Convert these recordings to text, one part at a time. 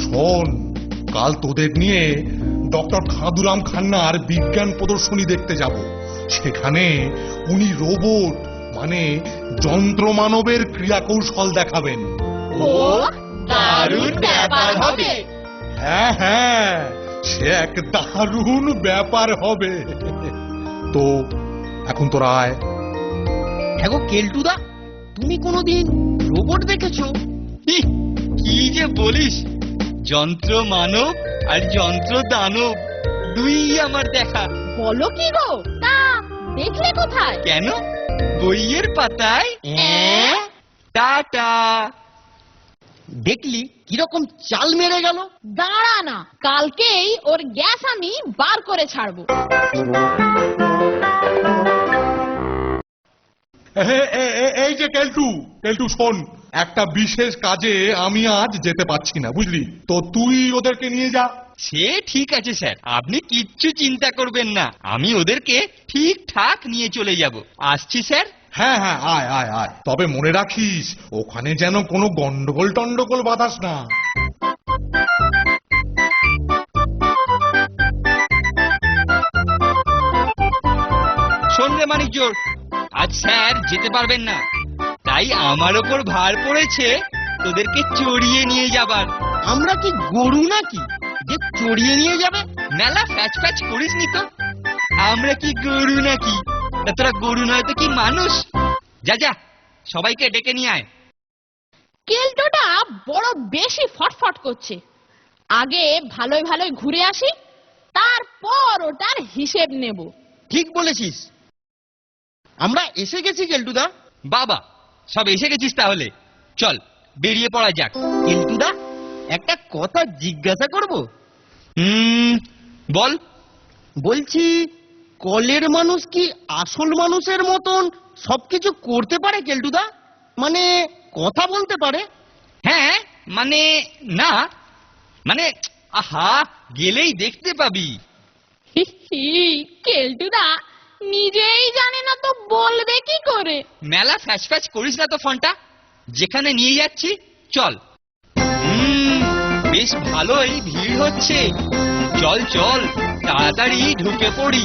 শোন, কাল তোদের নিয়ে ডক্টর খাদুরাম খান্নার বিজ্ঞান প্রদর্শনী দেখতে যাব। সেখানে উনি রোবট মানে যন্ত্রমানবের ক্রিয়াকৌশল দেখাবেন। ও দারুণ ব্যাপার হবে। হ্যাঁ হ্যাঁ, সে এক দারুণ ব্যাপার হবে। তো এখন তোরা আয়। হ্যাঁ গো কেলটুদা, তুমি কোনোদিন রোবট দেখেছো? কি যে বলিস, যন্ত্র মানব আর যন্ত্র দানব দুই আমার দেখা। বলো কি গো, তা দেখলে কোথায়? কেন, বইয়ের পাতায়। টাটা। দেখলি কিরকম চাল মেরে গেল? দাঁড়া না, কালকেই ওর গ্যাস আমি বার করে ছাড়বো। এই যে কেলটু, কেলটু শোন, একটা বিশেষ কাজে আমি আজ যেতে পারছি না, বুঝলি তো, তুই ওদেরকে নিয়ে যা। সে ঠিক আছে স্যার, আপনি কিচ্ছু চিন্তা করবেন না, আমি ওদেরকে ঠিকঠাক নিয়ে চলে যাব। আসছি স্যার। হ্যাঁ হ্যাঁ, আয় আয় আয়, তবে মনে রাখিস ওখানে যেন কোনো গন্ডগোল টন্ডগোল বাঁধাস না। শোন রে মানিক জোর, আজ স্যার যেতে পারবেন না, তাই আমার ওপর ভার পড়েছে তোদেরকে চড়িয়ে নিয়ে যাবার। আমরা কি গরু নাকি যে চড়িয়ে নিয়ে যাবে? মেলা ফ্যাচ ফ্যাচ করিস নি তো, আমরা কি গরু নাকি? তা তোরা গরু নয় তো কি মানুষ? যা যা, সবাইকে ডেকে নিয়ে আয়। কেলটোটা বড় বেশি ফটফট করছে। আগে ভালোই ভালোই ঘুরে আসি, তারপর ওটার হিসেব নেব। ঠিক বলেছিস, আমরা এসে গেছি কেলটুদা। বাবা, সব এসে গেছিস তাহলে, চল বেরিয়ে পড়া যাক। কেলটুদা, একটা কথা জিজ্ঞাসা করব? বল। বলছি, কলের মানুষ কি আসল মানুষের মতন সবকিছু করতে পারে কেলটুদা? মানে কথা বলতে পারে? হ্যাঁ মানে না, মানে আহা, গেলেই দেখতে পাবি। কেলটুদা নিজেই জানে না তো বলবে কি করে? মেলা ফ্যাচ ফ্যাচ করিস না তো ফোনটা, যেখানে নিয়ে যাচ্ছি চল। বেশ ভালোই ভিড় হচ্ছে, চল চল তাড়াতাড়ি ঢুকে পড়ি।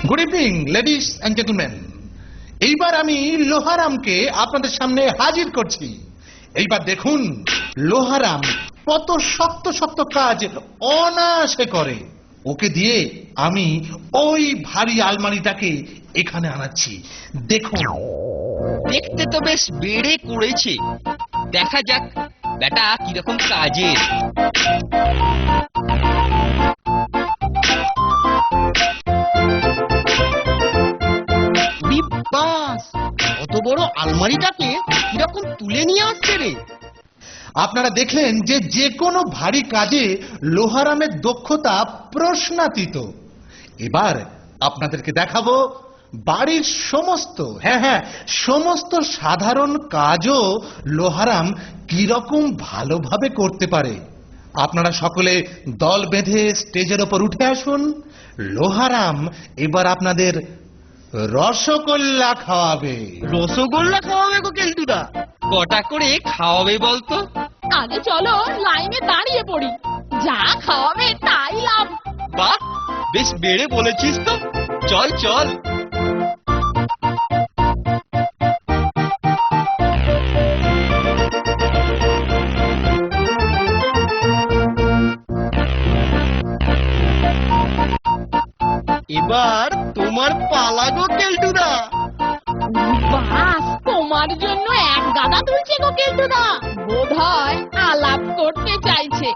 Good evening ladies and gentleman, এইবার আমি লোহারামকে আপনাদের সামনে হাজির করছি। এইবার দেখুন লোহারাম কত শক্ত শক্ত কাজ অনায়াসে করে। ওকে দিয়ে আমি ওই ভারী আলমারিটাকে এখানে আনাচ্ছি, দেখুন। দেখতে তো বেশ বেড়ে করেছে, দেখা যাক বেটা কিরকম কাজের। বাস, কত বড় আলমারিটাকে কিরকম তুলে নিয়ে আসছে রে। আপনারা দেখলেন যে যে কোনো ভারী কাজে লোহারামের দক্ষতা প্রশ্নাতীত। এবার আপনাদেরকে দেখাবো বাড়ির সমস্ত, হ্যাঁ হ্যাঁ, সমস্ত সাধারণ কাজও লোহারাম কিরকম ভালোভাবে করতে পারে। আপনারা সকলে দল বেঁধে স্টেজের ওপর উঠে আসুন। লোহারাম এবার আপনাদের রসগোল্লা খাওয়াবে। রসগোল্লা খাওয়াবে গো কেলটুদা? কটা করে খাওয়াবে বলতো? আগে চলো লাইনে দাঁড়িয়ে পড়ি, যা খাওয়াবে তাই লাভ। বাহ, বেশ বেড়ে বলেছিস তো, চল চল। এবার তোমার পালা গো কেলটুদা। বাস, তোমার জন্য এক গাদা তুলছে গো কেলটুদা, বোধহয় আলাপ করতে চাইছে।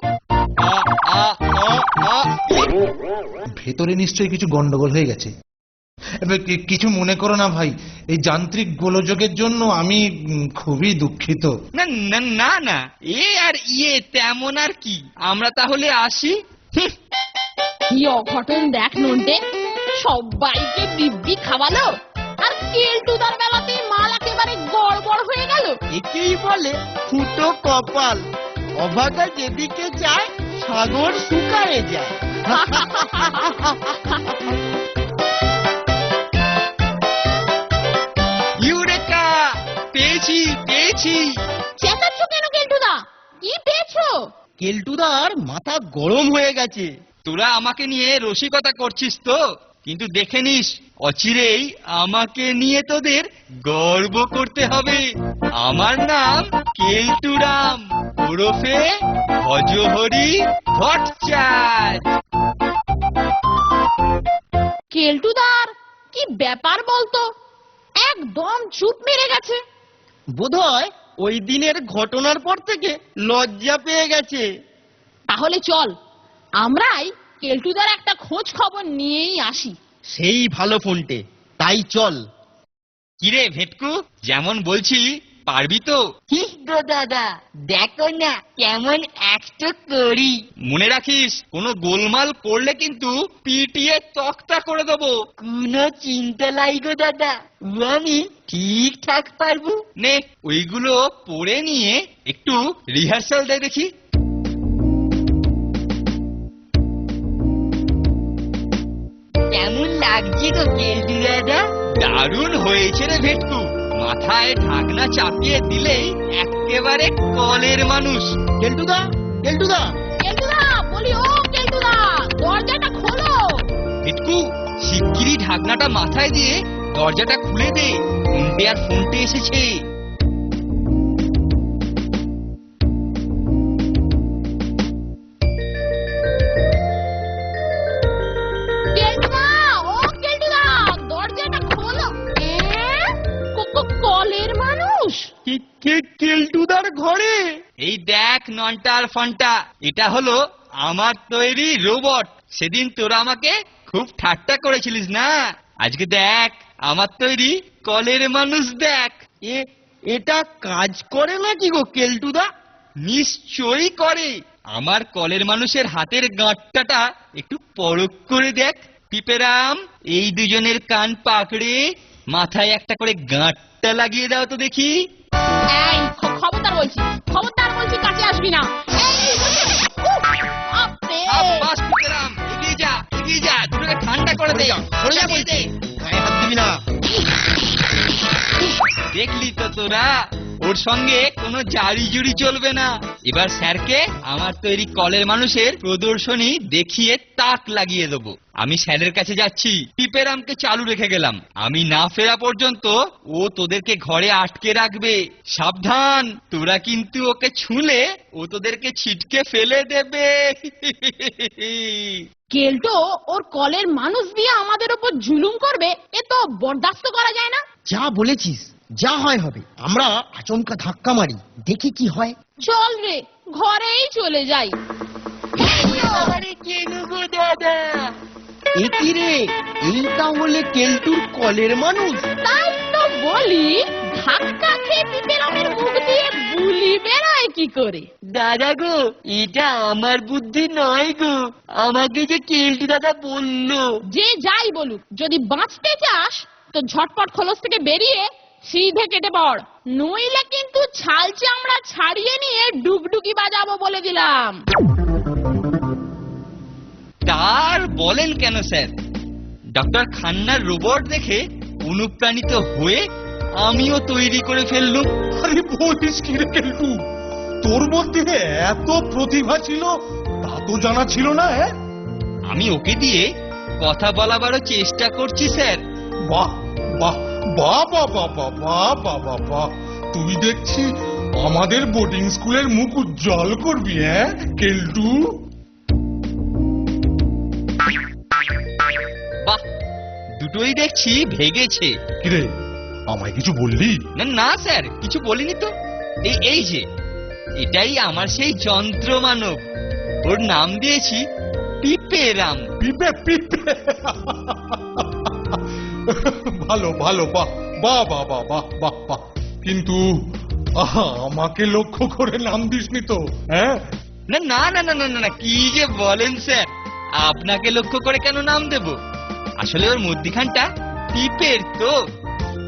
ভেতরে নিশ্চয়ই কিছু গন্ডগোল হয়ে গেছে। কিছু মনে করো না ভাই, এই যান্ত্রিক গোলযোগের জন্য আমি খুবই দুঃখিত। না না না না, এ আর ইয়ে তেমন আর কি, আমরা তাহলে আসি। কি অঘটন দেখ নন্টে, সবাইকে দিব্যি খাওয়ালো, আর কেলটুদার বেলাতে মাল একেবারে গড়বড় হয়ে গেল। একেই বলে ফুটো কপাল, অভাগা যেদিকে যায় সাগর শুকায়ে যায়। ইউরেকা! পেয়েছি। চেঁচাচ্ছ কেন কেলটুদা? কি পেয়েছো? কেলটুদার মাথা গরম হয়ে গেছে। তোরা আমাকে নিয়ে রসিকতা করছিস তো, কিন্তু দেখে নিস অচিরেই আমাকে নিয়ে তোদের গর্ব করতে হবে। আমার নাম কেলটুরাম, ওরফে ভজহরি ভট্টাচার্য। কেলটুদার কি ব্যাপার বলতো? একদম চুপ মেরে গেছে। বোধহয় ওই দিনের ঘটনার পর থেকে লজ্জা পেয়ে গেছে। তাহলে চল আমরাই কেলটুদার একটা খোঁজ খবর নিয়েই আসি। সেই ভালো ফোনটে, তাই চল। কিরে ভেটকু, যেমন বলছি পারবি তো? কি গো দাদা, দেখো না কেমন একটা করি। মনে রাখিস, কোনো গোলমাল করলে কিন্তু পিটিয়ে তক্তা করে দেবো। কোনো চিন্তা নাই গো দাদা, ও আমি ঠিকঠাক পারবো। নে ওইগুলো পড়ে নিয়ে একটু রিহার্সাল দে দেখি। কেমন লাগছে গো কেলটু দাদা? দারুণ হয়েছে রে ভেটকু, মাথায় ঢাকনা চাপিয়ে দিলেই একেবারে কলের মানুষ। কেলটুদা, কেলটুদা, কেলটুদা বলি, ও কেলটুদা, দরজাটা খোলো। ভেটকু, শিগগিরই ঢাকনাটা মাথায় দিয়ে দরজাটা খুলে দে, ফোনটে আর ফোনটে এসেছে। কেলটুদা, ও কেলটুদা, দরজাটা খোলো। কলের মানুষ? কেলটুদার ঘরে। এই দেখ নন্টা আর ফন্টা, এটা হলো আমার তৈরি রোবট। সেদিন তোরা আমাকে খুব ঠাট্টা করেছিলিস না, আজকে দেখ আমার তৈরি কলের মানুষ দেখ। এটা কাজ করে নাকি গো কেলটুদা? নিশ্চয়ই করে। আমার কলের মানুষের হাতের গাঁটটাটা একটু পরখ করে দেখ। পিপেরাম, এই দুজনের কান পাকড়ে মাথায় একটা করে গাঁটটা লাগিয়ে দাও তো দেখি। এই খবরদার বলছি, খবরদার বলছি, কাছে আসবি না। এই, উফ, আপরে। আব্বাস পিপেরাম, এগিয়ে যা, এগিয়ে যা, দুটোকে ঠান্ডা করে দে। সরে যা এগিয়ে বলছি। দে। গায়ে হাত দিবি না। দেখলি তো তোরা, ওর সঙ্গে কোনো জারি জুড়ি চলবে না। এবার স্যারকে আমার তৈরি কলের মানুষের প্রদর্শনী দেখিয়ে তাক লাগিয়ে দেবো। আমি স্যারের কাছে যাচ্ছি, পিপেরামকে চালু রেখে গেলাম। আমি না ফেরা পর্যন্ত ও তোদেরকে ঘরে আটকে রাখবে। সাবধান, তোরা কিন্তু ওকে ছুঁলে ও তোদেরকে ছিটকে ফেলে দেবে। কেলটো ওর কলের মানুষ দিয়ে আমাদের উপর জুলুম করবে, এ তো বরদাস্ত করা যায় না। যা বলেছিস, যা হয় হবে। আমরা আচমকা ধাক্কা মারি, দেখি কি হয়। চল রে, ঘরেই চলে যাই। আরে কেন গো দাদা? এ কি রে, এই তাহলে কেলটুর কলের মানুষ? তাই তো বলি, ধাক্কা খেয়ে পিপেরামের মুখ দিয়ে বুলি বেরোয় কি করে? দাদা গো, এটা আমার বুদ্ধি নয় গো, আমাকে যে কেলটু দাদা বললো। যে যাই বলুক, যদি বাঁচতে চাস তো ঝটপট খোলস থেকে বেরিয়ে সিধে কেটে পড়, নইলে কিন্তু ছাল চামড়া ছাড়িয়ে নিয়ে ডুগডুগি বাজাবো বলে দিলাম। তার বলেন কেন স্যার? ডক্টর খান্নার রোবট দেখে অনুপ্রাণিত হয়ে আমিও তৈরি করে ফেললুম। আরে বলিস কি রে কেলটু, তোর মধ্যে এত প্রতিভা ছিল তা তো জানা ছিল না। আমি ওকে দিয়ে কথা বলাবারও চেষ্টা করছি স্যার। বাহ বাহ বাহ বাহ বাহ বাহ বাহ বাহ বাহ বাহ, তুই দেখছি আমাদের বোর্ডিং স্কুলের মুখ উজ্জ্বল করবি কেলটু। বাহ, দুটোই দেখছি ভেগেছে। কিরে, আমায় কিছু বললি? না না স্যার, কিছু বলিনি তো। এই যে এটাই আমার সেই যন্ত্র মানব, ওর নাম দিয়েছি পিপেরাম। পিপে পিপে, ভালো ভালো, বাহ বাহ বাহ বাহ বাহ বাহ বাহ। কিন্তু আমাকে লক্ষ্য করে নাম দিসনি তো? না না না না না না, কি যে বলেন স্যার, আপনাকে লক্ষ্য করে কেন নাম দেব? আসলে ওর মধ্যিখানটা পিপের তো,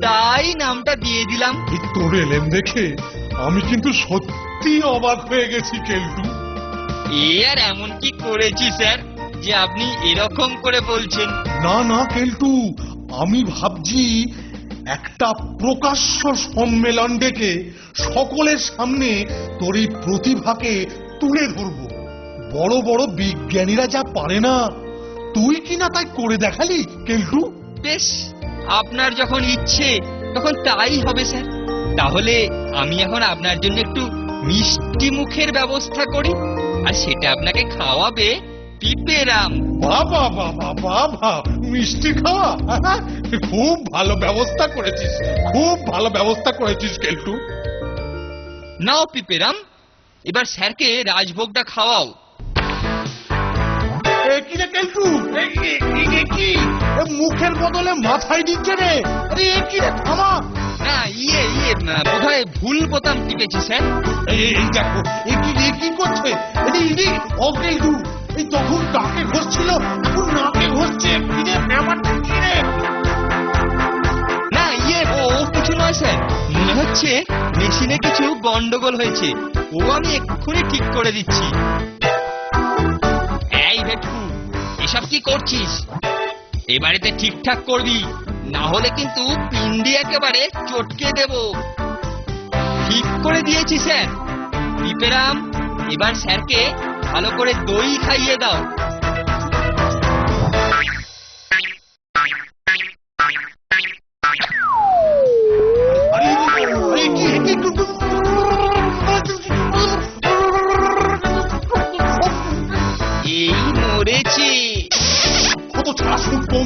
তাই নামটা দিয়ে দিলাম। এই তোর এলেম দেখে আমি কিন্তু সত্যি অবাক হয়ে গেছি কেলটু। এ আর এমন কি করেছি স্যার যে আপনি এরকম করে বলছেন? না না কেলটু, আমি ভাবছি একটা প্রকাশ্য সম্মেলন ডেকে সকলের সামনে তোর এই প্রতিভাকে তুলে ধরবো। বড় বড় বিজ্ঞানীরা যা পারে না, তুই কিনা তাই করে দেখালি কেলটু। বেশ, আপনার যখন ইচ্ছে তখন তাই হবে স্যার। তাহলে আমি এখন আপনার জন্য একটু মিষ্টি মুখের ব্যবস্থা করি, আর সেটা আপনাকে খাওয়াবে পিপেরাম। বাবা বাবা বাবা, মিষ্টি খাওয়া? খুব ভালো ব্যবস্থা করেছিস, খুব ভালো ব্যবস্থা করেছিস কেলটু। নাও পিপেরাম, এবার স্যারকে রাজভোগটা খাওয়াও। কি রে কেলটু, কি মুখের বদলে মাথায় দিচ্ছে রে? আরে কি রে, থামা। না, বোধহয় ভুল বোতাম টিপেছি স্যার। এই দেখো, কি করছে? ও কেলটু, এই তখন কাকে ঘষছিল, এখন নাকে ঘষছে। কি রে ব্যাপারটা কি রে? না, ও কিছু নয় স্যার, মনে হচ্ছে মেশিনে কিছু গন্ডগোল হয়েছে। ও আমি এক্ষুনি ঠিক করে দিচ্ছি। এই ভেটকু, এসব কি করছিস? এবারেতে ঠিকঠাক করবি, না হলে কিন্তু পিন্ডি একেবারে চটকে দেব। ঠিক করে দিয়েছি স্যার। পিপেরাম, এবার স্যারকে ভালো করে দই খাইয়ে দাও। এই মরেছি। কত ছাড়া শুনবো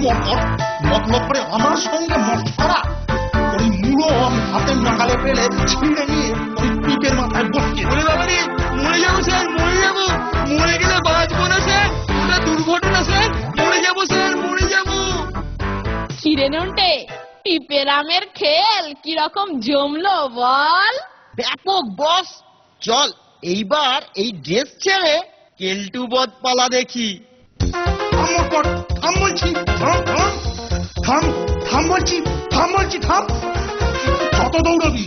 মতলব করে আমার সঙ্গে মত ছাড়া। ওই মুড়ো আমি হাতের নাগালে পেলে ছিঁড়ে নিয়ে ওই পিপের মাথায় বসকে। ওরে বাবা রে, মরে যাবো স্যার, মরে যাবো। মরে গেলে বাঁচবো না স্যার, ওটা দুর্ঘটনা স্যার। মরে যাবো স্যার, মরে যাবো। কিরে নন্টে, পিপেরামের খেল কিরকম জমলো বল? ব্যাপক বস। চল এইবার এই ড্রেস ছেড়ে কেলটু বধ পালা দেখি। থাম বলছি, থাম বলছি, থাম। যত দৌড়বি,